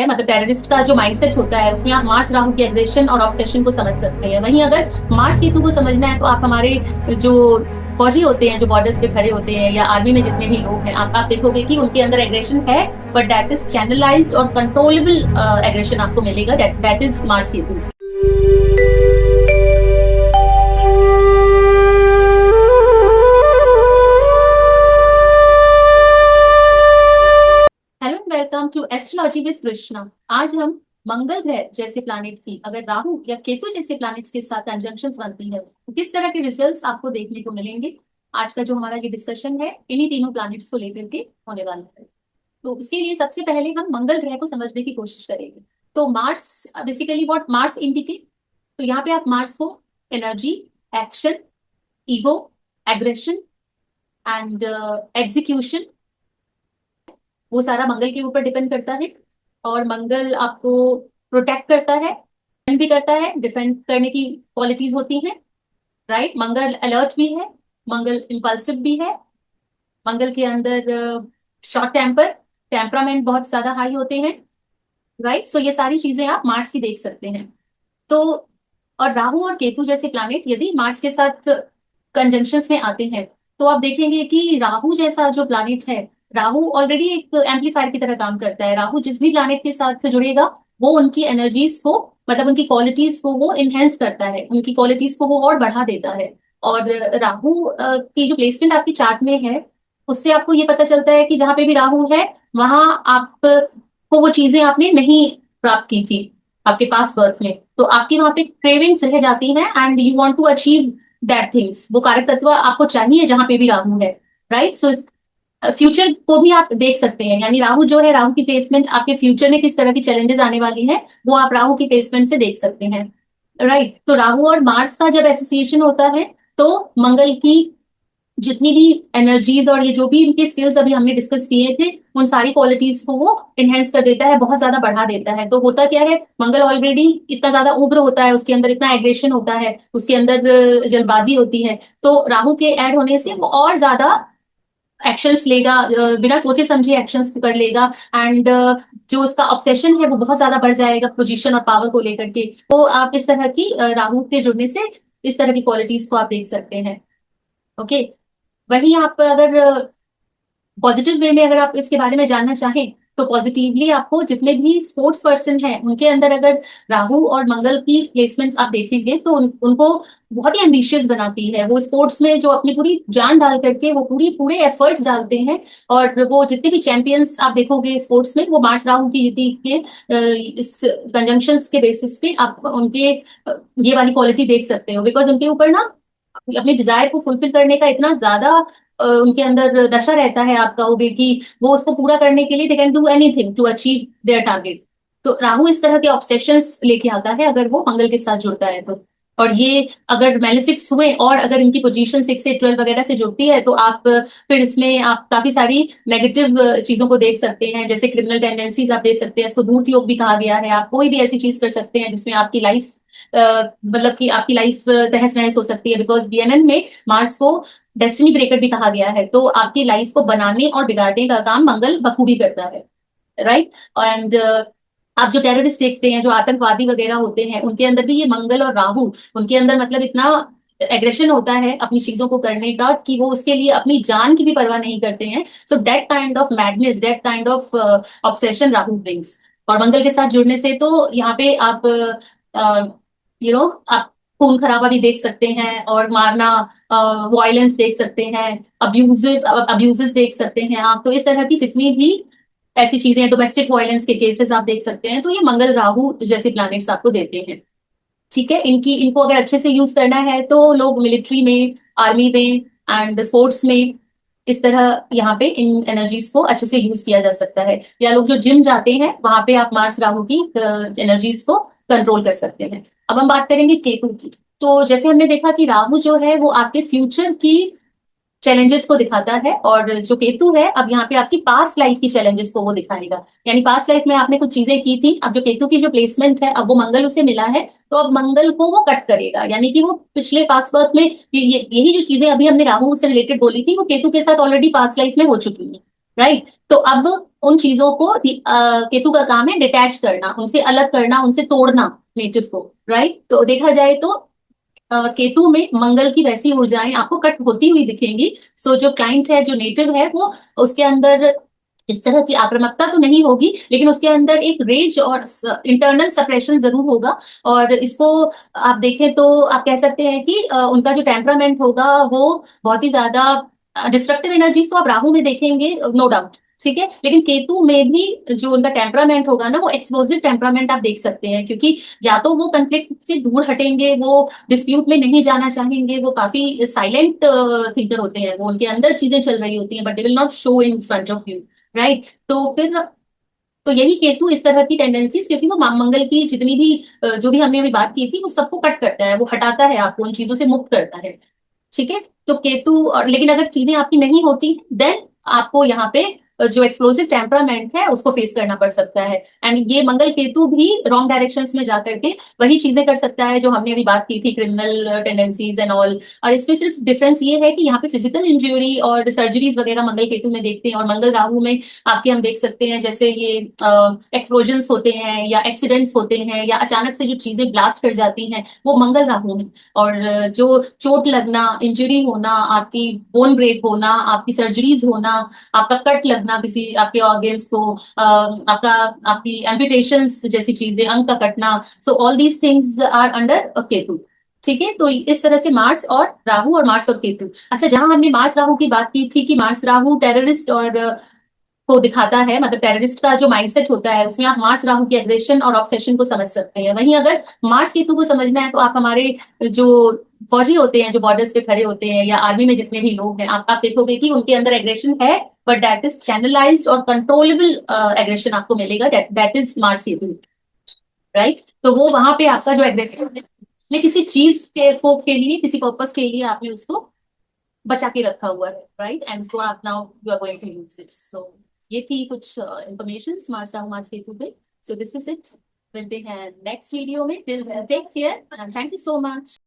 मतलब टेररिस्ट का जो माइंडसेट होता है उसमें आप मार्स राहु के एग्रेशन और ऑब्सेशन को समझ सकते हैं। वहीं अगर मार्स केतु को समझना है तो आप हमारे जो फौजी होते हैं, जो बॉर्डर्स पे खड़े होते हैं, या आर्मी में जितने भी लोग हैं, आप देखोगे कि उनके अंदर एग्रेशन है, बट दैट इज चैनलाइज्ड और कंट्रोलेबल एग्रेशन आपको मिलेगा। That is Mars Ketu. Hello and welcome to astrology with Krishna. आज हम मंगल ग्रह जैसे प्लैनेट की अगर राहु या केतु जैसे प्लैनेट्स के साथ कंजंक्शंस बनती है तो किस तरह के रिजल्ट्स आपको देखने को मिलेंगे। आज का जो हमारा ये डिस्कशन है इन्हीं तीनों प्लैनेट्स को लेकर के होने वाला है। तो उसके लिए सबसे पहले हम मंगल ग्रह को समझने की कोशिश करेंगे। तो Mars basically what Mars indicate, तो यहाँ पे आप मार्स को energy, action, ego, aggression and execution, वो सारा मंगल के ऊपर डिपेंड करता है। और मंगल आपको प्रोटेक्ट करता है, डिफेंड भी करता है, डिफेंड करने की क्वालिटीज होती हैं, राइट। मंगल अलर्ट भी है, मंगल इम्पल्सिव भी है, मंगल के अंदर शॉर्ट टेम्परामेंट बहुत ज्यादा हाई होते हैं, राइट। सो ये सारी चीजें आप मार्स की देख सकते हैं। तो और राहु और केतु जैसे प्लैनेट यदि मार्स के साथ कंजंक्शंस में आते हैं तो आप देखेंगे कि राहु जैसा जो प्लैनेट है, राहु ऑलरेडी एक एम्पलीफायर की तरह काम करता है। राहु जिस भी प्लैनेट के साथ जुड़ेगा वो उनकी एनर्जीज को, मतलब उनकी क्वालिटीज को वो इनहेंस करता है, उनकी क्वालिटीज को वो और बढ़ा देता है। और राहु की जो प्लेसमेंट आपकी चार्ट में है उससे आपको ये पता चलता है कि जहां पे भी राहु है वहां आपको वो चीजें आपने नहीं प्राप्त की थी आपके पास बर्थ में, तो आपकी वहां पे क्रेविंग्स रह जाती हैं and you want to achieve that things. वो कारक तत्व आपको चाहिए जहां पे भी राहु है, राइट। सो फ्यूचर को भी आप देख सकते हैं, यानी राहु जो है, राहु की प्लेसमेंट आपके फ्यूचर में किस तरह की चैलेंजेस आने वाली है वो आप राहु की प्लेसमेंट से देख सकते हैं, राइट। तो राहु और मार्स का जब एसोसिएशन होता है तो मंगल की जितनी भी एनर्जीज और ये जो भी इनके स्किल्स अभी हमने डिस्कस किए थे उन सारी क्वालिटीज को वो इनहेंस कर देता है, बहुत ज्यादा बढ़ा देता है। तो होता क्या है, मंगल ऑलरेडी इतना ज्यादा उग्र होता है, उसके अंदर इतना एग्रेशन होता है, उसके अंदर जल्दबाजी होती है, तो राहु के ऐड होने से वो और ज्यादा एक्शंस लेगा, बिना सोचे समझे एक्शंस कर लेगा। एंड जो उसका ऑब्सेशन है वो बहुत ज्यादा बढ़ जाएगा पोजीशन और पावर को लेकर के। तो आप इस तरह की राहु के जुड़ने से इस तरह की क्वालिटीज को आप देख सकते हैं, ओके। वहीं आप अगर पॉजिटिव वे में अगर आप इसके बारे में जानना चाहें तो पॉजिटिवली आपको जितने भी स्पोर्ट्स पर्सन हैं उनके अंदर अगर राहु और मंगल की प्लेसमेंट्स आप देखेंगे तो उनको बहुत ही एम्बिशियस बनाती है। वो स्पोर्ट्स में जो अपनी पूरी जान डाल करके वो पूरे एफर्ट्स डालते हैं, और वो जितने भी चैंपियंस आप देखोगे स्पोर्ट्स में वो मार्स राहु की युति के इस कंजंक्शंस के बेसिस पे आप उनके ये वाली क्वालिटी देख सकते हो, बिकॉज उनके ऊपर ना अपने डिजायर को फुलफिल करने का इतना ज्यादा उनके अंदर दशा रहता है, आप कहोगे कि वो उसको पूरा करने के लिए they can do anything to achieve their target. तो राहु इस तरह के ऑब्सेशंस लेके आता है अगर वो मंगल के साथ जुड़ता है तो। और ये अगर मैलिफिक्स हुए और अगर इनकी पोजीशन 6 से 12 वगैरह से जुड़ती है तो आप फिर इसमें आप काफी सारी नेगेटिव चीजों को देख सकते हैं, जैसे क्रिमिनल टेंडेंसीज आप देख सकते हैं, इसको धूर्त योग भी कहा गया है। आप कोई भी ऐसी चीज कर सकते हैं जिसमें आपकी लाइफ मतलब कि आपकी लाइफ तहस नहस हो सकती है, बिकॉज बीएनएन में मार्स को डेस्टिनी ब्रेकर भी कहा गया है। तो आपकी लाइफ को बनाने और बिगाड़ने का काम मंगल बखूबी करता है, राइट। एंड आप जो टेररिस्ट देखते हैं, जो आतंकवादी वगैरह होते हैं, उनके अंदर भी ये मंगल और राहु, उनके अंदर मतलब इतना एग्रेशन होता है अपनी चीजों को करने का कि वो उसके लिए अपनी जान की भी परवाह नहीं करते हैं। So that kind of madness, that kind of obsession Rahu brings. और मंगल के साथ जुड़ने से तो यहाँ पे आप आप खून खराबा भी देख सकते हैं, और मारना, वायलेंस देख सकते हैं, अब्यूजेस देख सकते हैं आप। तो इस तरह की जितनी भी ऐसी चीजें, डोमेस्टिक वायलेंस के केसेस आप देख सकते हैं, तो ये मंगल राहु जैसे प्लैनेट्स आपको देते हैं, ठीक है। इनको अगर अच्छे से यूज करना है तो लोग मिलिट्री में, आर्मी में एंड स्पोर्ट्स में इस तरह यहाँ पे इन एनर्जीज को अच्छे से यूज किया जा सकता है। या लोग जो जिम जाते हैं वहां पे आप मार्स राहु की एनर्जीज को कंट्रोल कर सकते हैं। अब हम बात करेंगे केतु की। तो जैसे हमने देखा कि राहु जो है वो आपके फ्यूचर की चैलेंजेस को दिखाता है, और जो केतु है अब यहाँ पे आपकी पास्ट लाइफ की चैलेंजेस को वो दिखाएगा। यानी पास्ट लाइफ में आपने कुछ चीजें की थी, अब जो केतु की जो प्लेसमेंट है, अब वो मंगल उसे मिला है, तो अब मंगल को वो कट करेगा। यानी कि वो पिछले पास्ट बर्थ में यही जो चीजें अभी हमने राहु से रिलेटेड बोली थी वो केतु के साथ ऑलरेडी पास्ट लाइफ में हो चुकी है, राइट। तो अब उन चीजों को केतु का काम है डिटैच करना, उनसे अलग करना, उनसे तोड़ना नेटिव को। राइट, तो देखा जाए तो केतु में मंगल की वैसी ऊर्जाएं आपको कट होती हुई दिखेंगी। सो जो क्लाइंट है, जो नेटिव है, वो उसके अंदर इस तरह की आक्रामकता तो नहीं होगी, लेकिन उसके अंदर एक रेज और इंटरनल सप्रेशन जरूर होगा। और इसको आप देखें तो आप कह सकते हैं कि उनका जो टेम्परामेंट होगा वो बहुत ही ज्यादा डिस्ट्रक्टिव एनर्जीज तो आप राहु में देखेंगे, नो डाउट। ठीक है, लेकिन केतु में भी जो उनका टेम्परामेंट होगा ना, वो एक्सप्लोसिव टेम्परामेंट आप देख सकते हैं, क्योंकि या तो वो कंफ्लिक्ट से दूर हटेंगे, वो डिस्प्यूट में नहीं जाना चाहेंगे, वो काफी साइलेंट थिंकर होते हैं, वो उनके अंदर चीजें चल रही होती हैं, but they will not show in front of you. Right, तो फिर तो यही केतु इस तरह की टेंडेंसीज, क्योंकि वो मंगल की जितनी भी जो भी हमने अभी बात की थी, वो सबको कट करता है, वो हटाता है, आपको उन चीजों से मुक्त करता है। ठीक है, तो केतु लेकिन अगर चीजें आपकी नहीं होती, देन आपको यहाँ पे जो एक्सप्लोसिव टेम्परामेंट है उसको फेस करना पड़ सकता है। एंड ये मंगल केतु भी रॉन्ग डायरेक्शंस में जाकर के वही चीजें कर सकता है जो हमने अभी बात की थी, क्रिमिनल टेंडेंसीज एंड ऑल। और इसमें सिर्फ डिफरेंस ये है कि यहाँ पे फिजिकल इंजरी और सर्जरीज वगैरह मंगल केतु में देखते हैं, और मंगल राहु में आपके हम देख सकते हैं जैसे ये एक्सप्लोजन्स होते हैं या एक्सीडेंट्स होते हैं या अचानक से जो चीजें ब्लास्ट कर जाती हैं, वो मंगल राहु में। और जो चोट लगना, इंजरी होना, आपकी बोन ब्रेक होना, आपकी सर्जरीज होना, आपका कट लगना किसी आपके ऑर्गेन्स को, आपका आपकी एम्पुटेशंस जैसी चीजें, अंग का कटना, so all these things are under Ketu. ठीक है, तो इस तरह से मार्स और राहु और मार्स और केतु। अच्छा, जहां हमने मार्स राहु की बात की थी कि मार्स राहु टेररिस्ट और को दिखाता है, मतलब टेररिस्ट का जो माइंडसेट होता है, उसमें आप मार्स राहु की एग्रेशन और ऑब्सेशन को समझ सकते हैं। वहीं अगर मार्स केतु को समझना है तो आप हमारे जो फौजी होते हैं, जो बॉर्डर्स पे खड़े होते हैं, या आर्मी में जितने भी लोग हैं, आप देखोगे कि उनके अंदर एग्रेशन है, बट दैट इज चैनलाइज्ड और कंट्रोलेबल एग्रेशन आपको मिलेगा, that is Mars Ketu. Right, तो वो वहां पे आपका जो एग्रेशन है, किसी चीज के लिए, किसी पर्पस के लिए आपने उसको बचा के रखा हुआ है। राइट, एंड सो आप now you are going to use it. So ये थी कुछ information Mars Rahu Mars Ketu पे। सो दिस इज इट, मिलते हैं नेक्स्ट वीडियो में। Till take care and thank you so much.